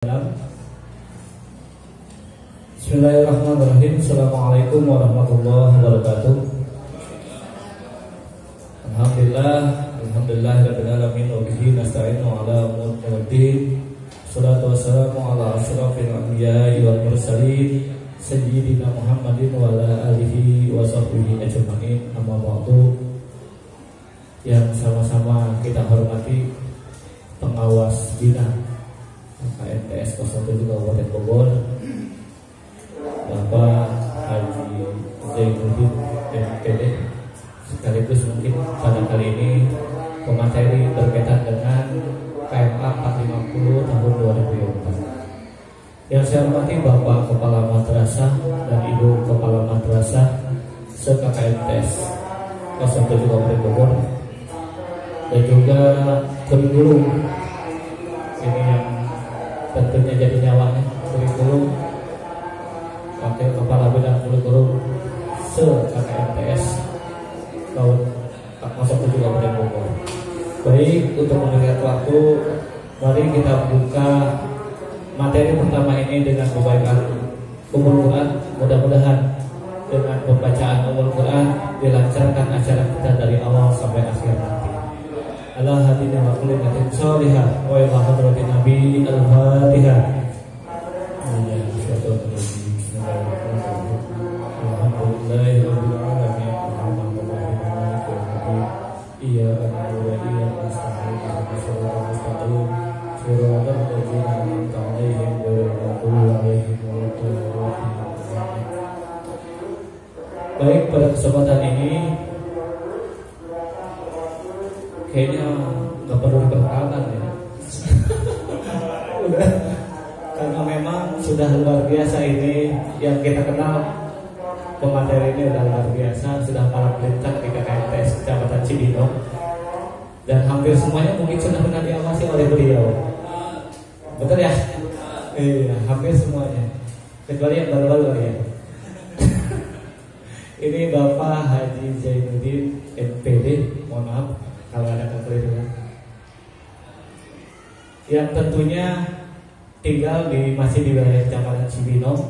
Bismillahirrahmanirrahim. Assalamualaikum warahmatullahi wabarakatuh. Alhamdulillahirabbil alamin wa bihi nasta'inu ala umuril din. Shalatu wassalamu ala asyrafil anbiya'i wal mursalin sayyidina Muhammadin wa ala alihi wa sahbihi ajma'in. Amma ba'du. Yang sama-sama kita hormati pengawas bina KMTS 07 Kabupaten Bogor, Bapak Haji Zainuddin MPD, sekaligus mungkin pada kali ini pemateri berkaitan dengan KMA 450 tahun 2004. Yang saya hormati Bapak Kepala Madrasah dan Ibu Kepala Madrasah se-KMTS 07 Kabupaten Bogor, dan juga kurikulum ini yang tentunya jadi nyawanya, kurikulum Wakil Kepala Bidang Kurikulum se-KMTS tahun 07 Kabupaten Bogor. Baik, untuk memberikan waktu, mari kita buka materi pertama ini dengan pembacaan Ummul Quran. Mudah-mudahan dengan pembacaan Ummul Quran dilancarkan acara kita dari awal sampai akhir nanti. Allah hadina wa kulimatin sholihah wa ila hadratin Nabi al-Fatihah. Baik, pada kesempatan ini kayaknya nggak perlu diperkenalkan ya. Udah, karena memang sudah luar biasa ini yang kita kenal. Pemateri ini udah luar biasa, sudah para pelintas di KMTS Kecamatan Cibinong, dan hampir semuanya mungkin sudah pernah diawasi oleh beliau. Betul ya? Iya, hampir semuanya, kecuali yang baru-baru ya. Ini Bapak Haji Zainuddin MPD, mohon maaf kalau ada kekeliruan, yang tentunya tinggal masih di wilayah Kecamatan Cibinong,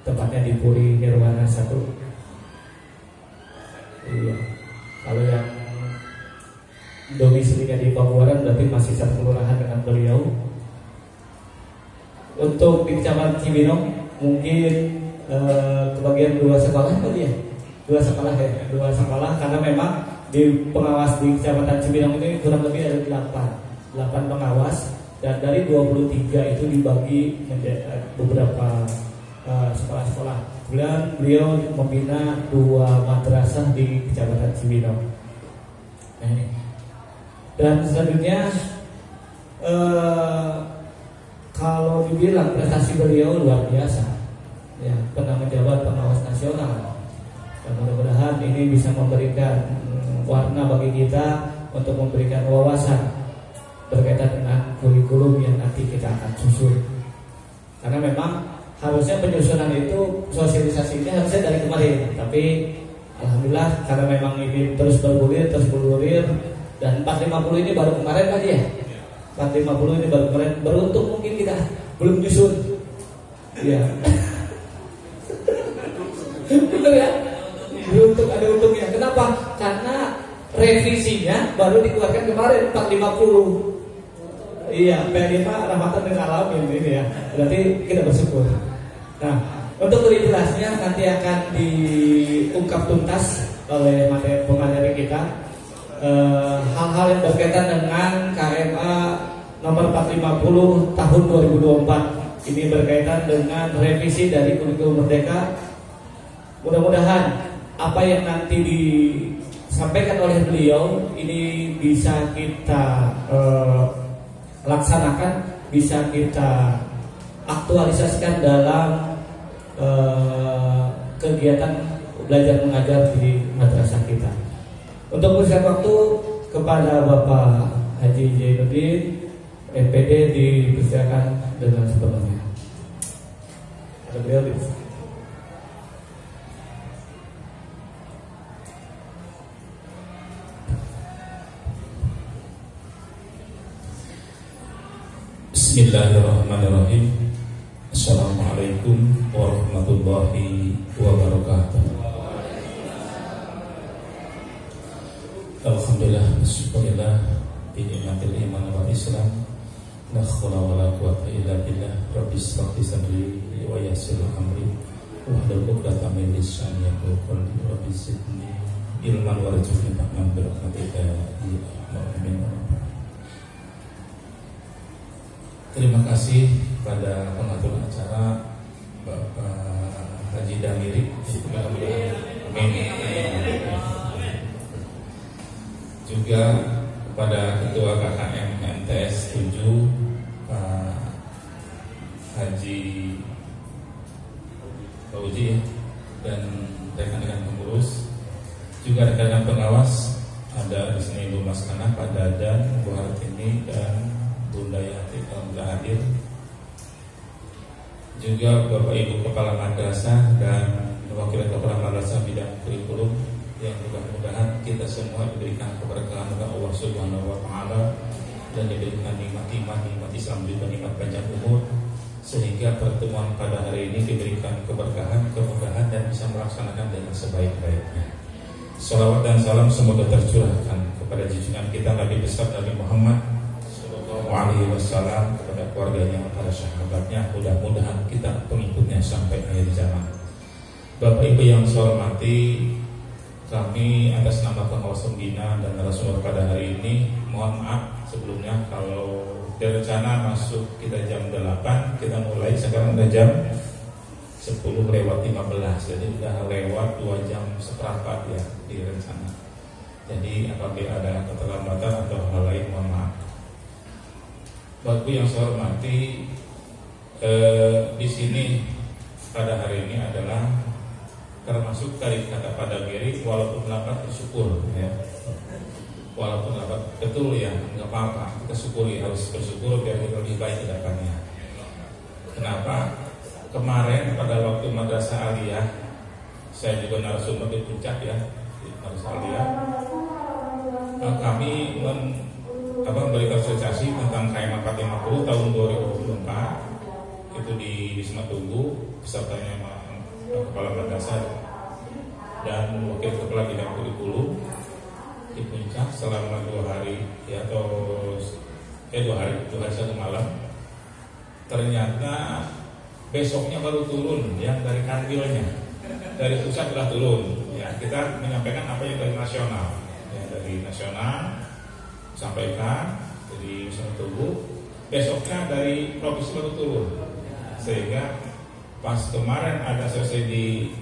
tepatnya di Puri Nirwana 1. Iya. Kalau yang domisilinya di Pabuaran berarti masih satu kelurahan dengan beliau. Untuk di Kecamatan Cibinong mungkin kebagian 2 sekolah tadi ya. 2 sekolah ya, 2 sekolah, karena memang di pengawas di Kecamatan Cibinong ini kurang lebih ada 8 pengawas, dan dari 23 itu dibagi menjadi beberapa sekolah-sekolah. Kemudian beliau membina 2 madrasah di Kecamatan Cibinong. Nah, ini. Dan selanjutnya kalau dibilang prestasi beliau luar biasa, ya, pernah menjabat pengawas nasional. Dan mudah-mudahan ini bisa memberikan warna bagi kita untuk memberikan wawasan berkaitan dengan kurikulum yang nanti kita akan susun. Karena memang harusnya penyusunan itu, sosialisasinya harusnya dari kemarin, tapi alhamdulillah karena memang ini terus bergulir, dan 450 ini baru kemarin aja ya. 450 ini baru kemarin, beruntung mungkin kita belum nyusun. Iya. Betul ya? Beruntung, ada untungnya. Kenapa? Karena revisinya baru dikeluarkan kemarin 450. Iya, P5 rahmatan lil alamin ini ya. Berarti kita bersyukur. Nah, untuk lebih jelasnya nanti akan diungkap tuntas oleh pemateri kita hal-hal yang berkaitan dengan KMA nomor 450 tahun 2024. Ini berkaitan dengan revisi dari kurikulum Merdeka. Mudah-mudahan apa yang nanti disampaikan oleh beliau ini bisa kita laksanakan, bisa kita aktualisasikan dalam kegiatan belajar mengajar di madrasah kita. Untuk berikan waktu kepada Bapak Haji Zainuddin MPD dipersilakan dengan sepenuhnya. Ada beliau di sini. Bismillahirrahmanirrahim. Assalamualaikum warahmatullahi wabarakatuh. Alhamdulillah, syukurillah bi ni'matil iman wal islam. La haula wala quwwata illa billah. Rabbis shrah li sadri wa yassir amri wahlul 'uqdatam min lisani yafqahu qawli. Rabbis zidni ilman warzuqni fahman bi rahmatika ya arhamar. Terima kasih pada pengatur acara Bapak Haji Damiri. Juga kepada Ketua KKM MTS 7 Pak Haji Fauzi dan rekan-rekan pengurus, juga rekan-rekan pengawas. Ada di sini Bu Mas Kana, Pak Dadan, Bu Hartini dan Bunda Yati telah hadir. Juga Bapak Ibu Kepala Madrasah dan Wakil Kepala Madrasah bidang kurikulum, yang mudah-mudahan kita semua diberikan keberkahan oleh Allah Subhanahu wa taala dan diberikan nikmat-nikmat Islam juga nikmat panjang umur, sehingga pertemuan pada hari ini diberikan keberkahan, kemudahan dan bisa melaksanakan dengan sebaik-baiknya. Salawat dan salam semoga tercurahkan kepada junjungan kita Nabi besar Nabi Muhammad Alaihi Wasallam, kepada keluarganya, para sahabatnya, mudah-mudahan kita pengikutnya sampai akhir zaman. Bapak Ibu yang saya hormati, kami atas nama pengawas pembina dan narasumber pada hari ini, mohon maaf sebelumnya kalau direncana masuk kita jam 8, kita mulai sekarang udah jam 10 lewat 15, jadi udah lewat 2 jam seperempat ya di rencana. Jadi apabila ada keterlambatan atau hal lain, mohon maaf. Bapak yang saya hormati, di sini pada hari ini adalah termasuk dari kata pada Giri, walaupun lambat bersyukur, ya. Walaupun lambat betul ya, nggak apa-apa, kita syukuri, harus bersyukur biar kita lebih baik ke depannya. Kenapa? Kemarin pada waktu Madrasah Aliyah, saya juga narasumber di puncak ya, di Madrasah Aliyah, kami memberikan sosialisasi tentang KM 450 tahun 2024 itu di Wisma Tunggu, pesertanya Kepala Madrasah dan Wakil Kepala Bidang Kurikulum di puncak selama 2 hari ya, atau 2 hari 1 malam. Ternyata besoknya baru turun yang dari kanwilnya, dari pusat sudah turun ya. Kita menyampaikan apa yang dari nasional ya, dari nasional sampaikan jadi Wisma Tunggu, besoknya dari provinsi baru turun, sehingga pas kemarin ada selesai di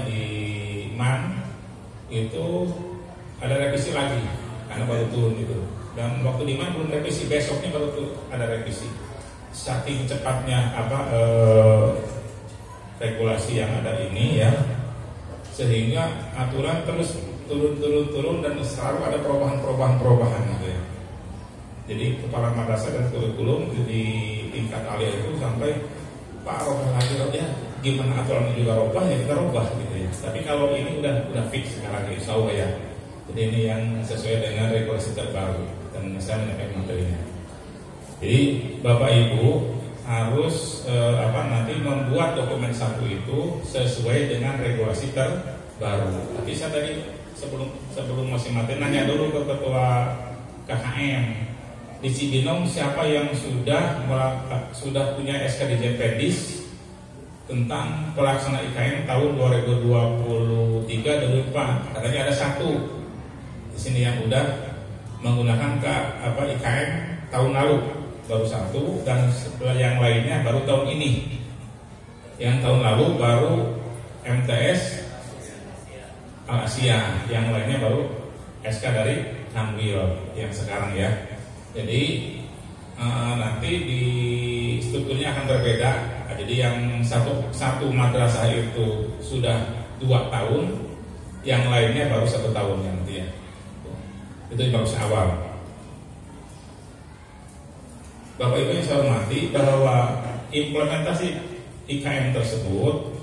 di MAN itu ada revisi lagi karena baru turun itu, dan waktu di MAN belum revisi, besoknya baru ada revisi. Saking cepatnya regulasi yang ada ini ya, sehingga aturan terus turun dan selalu ada perubahan gitu ya. Jadi Kepala Madrasah dan Kurikulum di tingkat aliyah itu sampai Pak robah lagi ya, gimana aturan juga robah ya kita robah gitu ya. Tapi kalau ini udah fix sekarang insya Allah ya. Jadi ini yang sesuai dengan regulasi terbaru dan saya menyampaikan materinya. Jadi Bapak Ibu harus nanti membuat dokumen 1 itu sesuai dengan regulasi terbaru. Tapi saya tadi sebelum masih materi nanya dulu ke Ketua KKM di Cibinong, siapa yang sudah punya SK Dijempedis tentang pelaksana IKN tahun 2023-2024. Katanya ada 1 di sini yang udah menggunakan IKN tahun lalu, baru 1, dan yang lainnya baru tahun ini. Yang tahun lalu baru MTS Al-Asia, yang lainnya baru SK dari Kanwil yang sekarang ya. Jadi nanti di strukturnya akan berbeda. Jadi yang satu madrasah itu sudah 2 tahun, yang lainnya baru 1 tahun nanti ya. Itu baru awal. Bapak Ibu yang saya hormati, bahwa implementasi IKN tersebut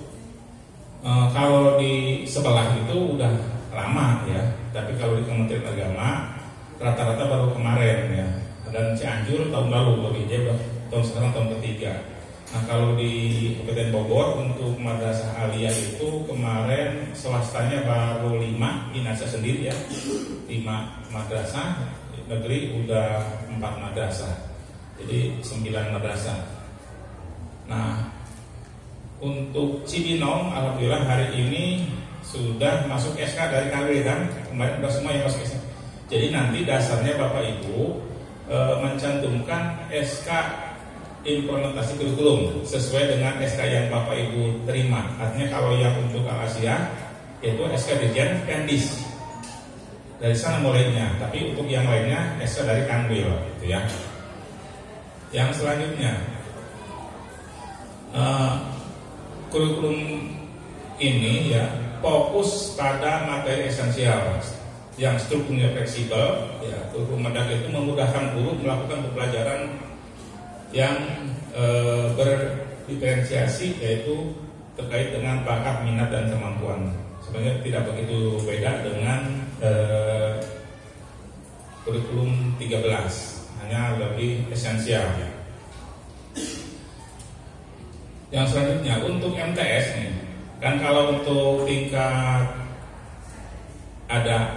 kalau di sebelah itu udah lama ya, tapi kalau di Kementerian Agama rata-rata baru kemarin ya. dan Cianjur tahun lalu lebih dia tahun sekarang tahun ketiga. Nah kalau di Kabupaten Bogor untuk madrasah aliyah itu kemarin swastanya baru 5, Inasa sendiri ya 5 madrasah, negeri udah 4 madrasah, jadi 9 madrasah. Nah untuk Cibinong alhamdulillah hari ini sudah masuk SK dari KW kan, kemarin sudah semua yang masuk SK. Jadi nanti dasarnya Bapak Ibu mencantumkan SK implementasi kurikulum sesuai dengan SK yang Bapak Ibu terima. Artinya kalau yang untuk Al-Asia yaitu SK Dirjen Pendis, dari sana mulainya. Tapi untuk yang lainnya SK dari Kanwil gitu ya. Yang selanjutnya kurikulum ini ya fokus pada materi esensial yang strukturnya fleksibel. Ya, kurikulum Mendagri itu memudahkan guru melakukan pembelajaran yang berdiferensiasi, yaitu terkait dengan bakat, minat, dan kemampuan. Sebenarnya tidak begitu beda dengan kurikulum 13, hanya lebih esensial. Yang selanjutnya untuk MTS nih, kan kalau untuk tingkat ada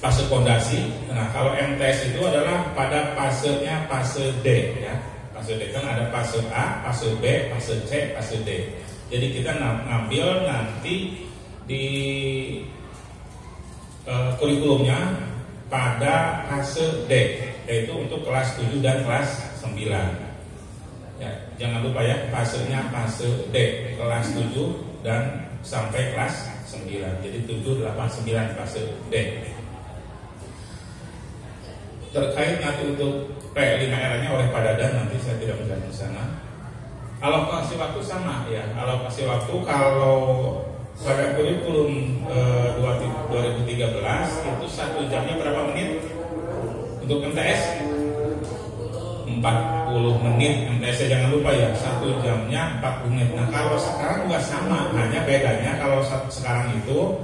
fase fondasi. Nah kalau MTS itu adalah pada fasenya fase D ya. Fase D kan ada fase A, fase B, fase C, fase D. Jadi kita ngambil nanti di kurikulumnya pada fase D, yaitu untuk kelas 7 dan kelas 9. Ya, jangan lupa ya, fasenya fase D, kelas 7 dan sampai kelas 9. Jadi 7, 8, 9 fase D. Terkait nanti untuk P5R-nya oleh Pak Dadan, nanti saya tidak menjelaskan di sana. Alokasi waktu sama ya. Alokasi waktu kalau pada kurikulum 2013 itu 1 jamnya berapa menit? Untuk MTS 40 menit. MTS jangan lupa ya, 1 jamnya 40 menit. Nah kalau sekarang juga sama, hanya bedanya kalau sekarang itu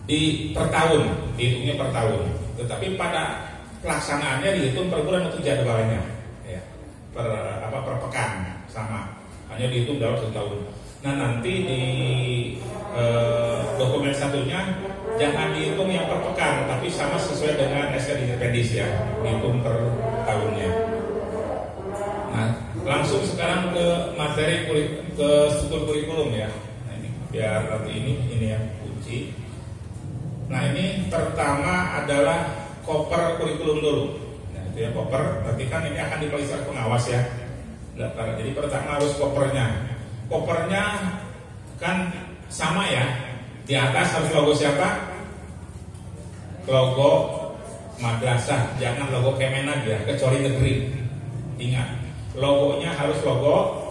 di per tahun, dihitungnya per tahun. Tetapi pada pelaksanaannya dihitung per bulan untuk jadwalnya, ya. Per pekan sama, hanya dihitung dalam 1 tahun. Nah nanti di dokumen satunya jangan dihitung yang per pekan, tapi sama sesuai dengan SK Pendis ya, dihitung per tahunnya. Nah langsung sekarang ke materi ke struktur kurikulum ya. Nah ini biar nanti ini yang kunci. Nah ini pertama adalah koper kurikulum dulu. Nah itu ya koper, berarti kan ini akan diperiksa pengawas ya. Jadi pertama harus kopernya. Kopernya kan sama ya. Di atas harus logo siapa? Logo madrasah, jangan logo Kemenag ya, kecuali negeri. Ingat, logonya harus logo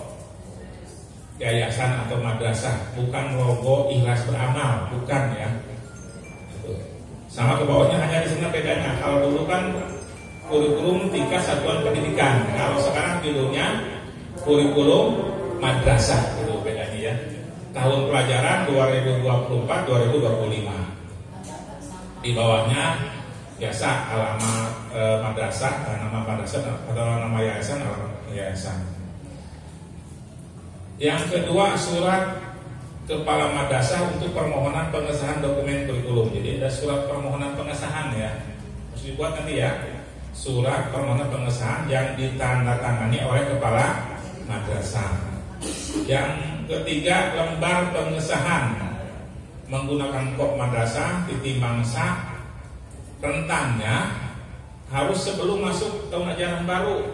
yayasan atau madrasah, bukan logo Ikhlas Beramal, bukan ya. Sama ke bawahnya hanya di sini bedanya. Kalau dulu kan kurikulum tingkat satuan pendidikan, kalau sekarang judulnya kurikulum madrasah, itu bedanya ya. Tahun pelajaran 2024-2025. Di bawahnya biasa alamat madrasah, nama madrasah atau nama yayasan, alamat yayasan. Yang kedua, surat Kepala Madrasah untuk permohonan pengesahan dokumen kurikulum. Jadi ada surat permohonan pengesahan ya, harus dibuat nanti ya. Surat permohonan pengesahan yang ditandatangani oleh Kepala Madrasah. Yang ketiga, lembar pengesahan menggunakan kop madrasah titik mangsa, rentangnya harus sebelum masuk tahun ajaran baru.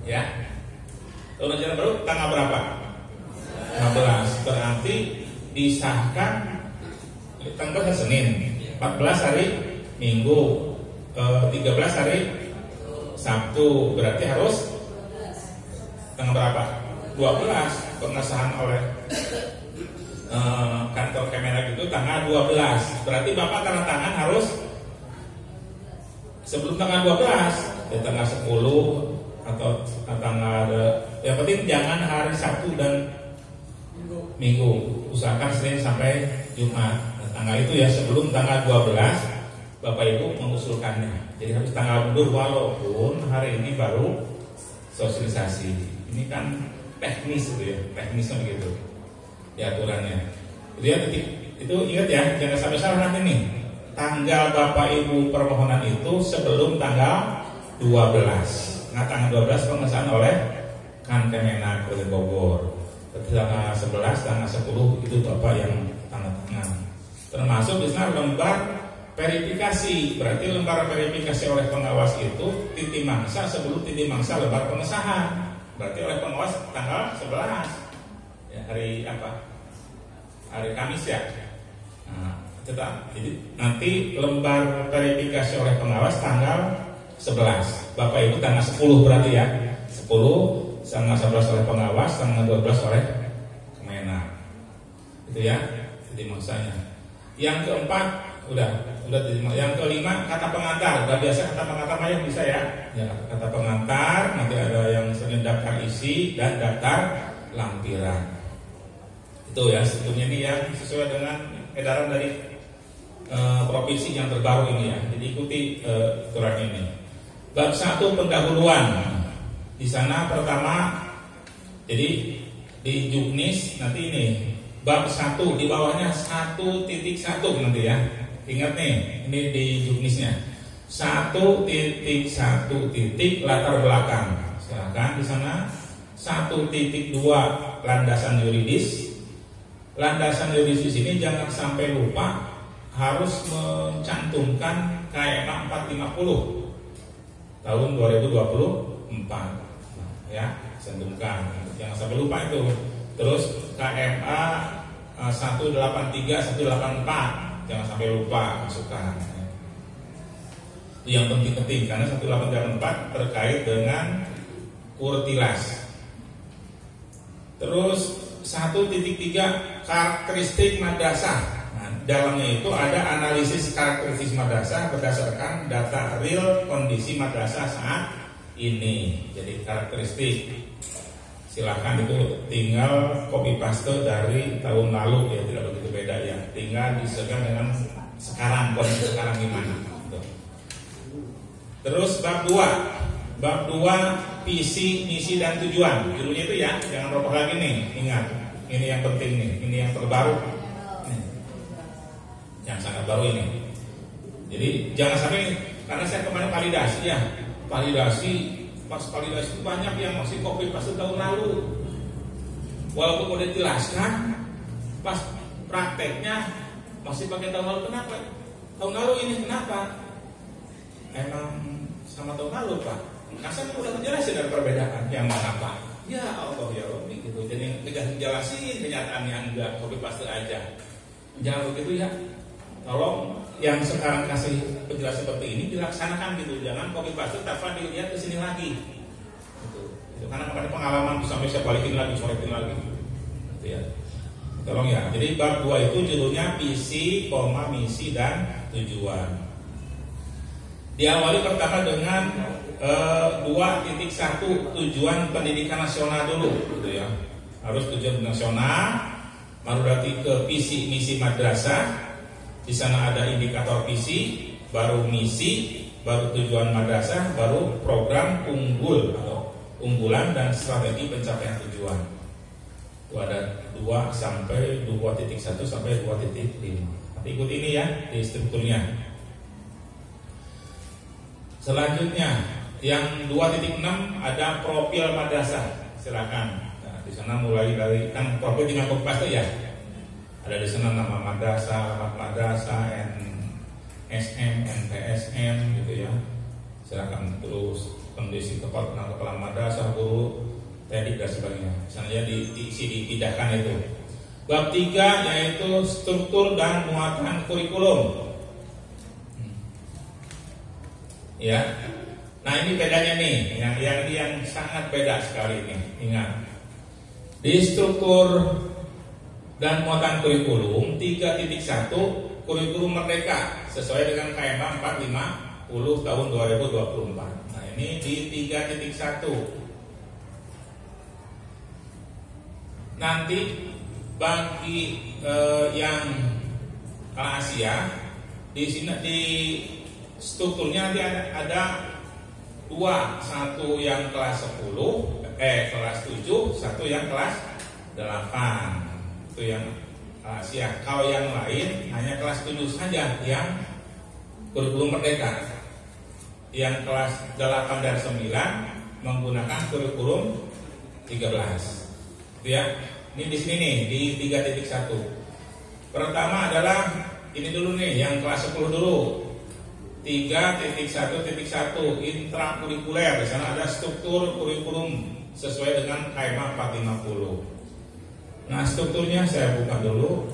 Ya, tahun ajaran baru tanggal berapa? 15, berarti disahkan tanggal Senin, 14 hari Minggu, 13 hari Sabtu, berarti harus tanggal berapa? 12 pengesahan oleh kantor Kemenag itu tanggal 12. Berarti Bapak tanda tangan harus sebelum tanggal 12, ya tanggal 10 atau tanggal, yang penting jangan hari Sabtu dan Minggu, usahakan Senin sampai Jumat. Nah, tanggal itu ya sebelum tanggal 12 Bapak Ibu mengusulkannya. Jadi harus tanggal mundur walaupun hari ini baru sosialisasi. Ini kan teknis gitu ya, teknisnya begitu di aturannya. Itu ya, itu ingat ya, jangan sampai salah nanti nih. Tanggal Bapak Ibu permohonan itu sebelum tanggal 12. Nah, tanggal 12 pengesahan oleh Kemenak Kabupaten Bogor. Tanggal 11, tanggal 10 itu Bapak yang tanda tangan. Termasuk di sana lembar verifikasi. Berarti lembar verifikasi oleh pengawas itu titi mangsa sebelum titi mangsa lembar pengesahan. Berarti oleh pengawas tanggal 11. Ya, hari apa? Hari Kamis ya. Nah, jadi nanti lembar verifikasi oleh pengawas tanggal 11. Bapak Ibu tanggal 10 berarti ya. 10, tanggal 11 oleh pengawas, tanggal 12 oleh Kemenak. Itu ya, jadi maksanya. Yang keempat udah terima. Yang kelima kata pengantar. Udah biasa kata pengantar Maya bisa ya. Ya, kata pengantar nanti ada yang sering daftar isi dan daftar lampiran. Itu ya, sebetulnya ini yang sesuai dengan edaran dari provinsi yang terbaru ini ya. Jadi ikuti aturan ini. Bab 1 pendahuluan. Di sana pertama, jadi di Juknis nanti ini bab 1 di bawahnya 1.1 nanti ya. Ingat nih, ini di Juknisnya 1.1 latar belakang. Silakan di sana 1.2 landasan yuridis. Landasan yuridis ini jangan sampai lupa harus mencantumkan KMA 450 tahun 2024 ya, cantumkan, jangan sampai lupa itu. Terus KMA 183 184 jangan sampai lupa masukkan. Itu yang penting-penting karena 184 terkait dengan kurtilas. Terus 1.3 karakteristik madrasah. Dalamnya itu ada analisis karakteristik madrasah berdasarkan data real kondisi madrasah saat ini. Jadi karakteristik, silakan itu tinggal copy paste dari tahun lalu ya, tidak begitu beda ya. Tinggal disesuaikan dengan sekarang, kondisi sekarang gimana. Terus bab 2 visi, misi dan tujuan. Judulnya itu ya, jangan lupa lagi nih. Ingat, ini yang penting nih, ini yang terbaru. Yang sangat baru ini. Jadi jangan sampai, karena saya kemarin validasi ya, pas validasi itu banyak yang masih copy paste tahun lalu. Walaupun udah dijelaskan, pas prakteknya masih pakai tahun lalu. Kenapa? Tahun lalu ini kenapa? Emang sama tahun lalu Pak. Nah, saya udah menjelaskan dari perbedaan yang mana Pak. Ya Allah ya Rabbi gitu. Jadi tidak dijelasin kenyataannya, enggak copy paste aja. Jangan begitu ya. Tolong yang sekarang kasih penjelasan seperti ini dilaksanakan gitu, jangan copy paste tanpa dilihat ke sini lagi. Itu karena ada pengalaman sampai saya balikin lagi, coretin lagi. Gitu ya. Tolong ya. Jadi bab 2 itu judulnya visi, misi dan tujuan. Diawali pertama dengan 2.1 tujuan pendidikan nasional dulu, gitu ya. Harus tujuan nasional, baru berarti ke visi misi madrasah. Di sana ada indikator visi, baru misi, baru tujuan madrasah, baru program unggul atau unggulan dan strategi pencapaian tujuan. Itu ada 2 sampai 2.1 sampai 2.5. Nanti ikut ini ya di strukturnya. Selanjutnya yang 2.6 ada profil madrasah. Silakan. Nah, di sana mulai dari kan profil tinggal copy paste ya. Ada di sana nama madrasah, alamat madrasah, NSM, NPSM gitu ya. Silakan terus kondisi kepala madrasah, guru, teknik dan sebagainya. Misalnya diisi dipindahkan itu. Bab 3 yaitu struktur dan muatan kurikulum. Ya. Nah, ini bedanya nih, yang sangat beda sekali ini. Ingat. Di struktur dan muatan kurikulum 3.1 kurikulum merdeka sesuai dengan KMA 450 tahun 2024. Nah, ini di 3.1. Nanti bagi yang Asia di sini di strukturnya nanti ada dua, satu yang kelas 10 kelas 7, satu yang kelas 8. Itu yang Asia. Kalau yang lain hanya kelas 7 saja yang kurikulum merdeka. Yang kelas 8 dan 9 menggunakan kurikulum 13. Itu ya. Ini di sini nih di 3.1. Pertama adalah ini dulu nih yang kelas 10 dulu. 3.1.1 intrakurikuler. Di sana ada struktur kurikulum sesuai dengan KMA 450. Nah, strukturnya saya buka dulu.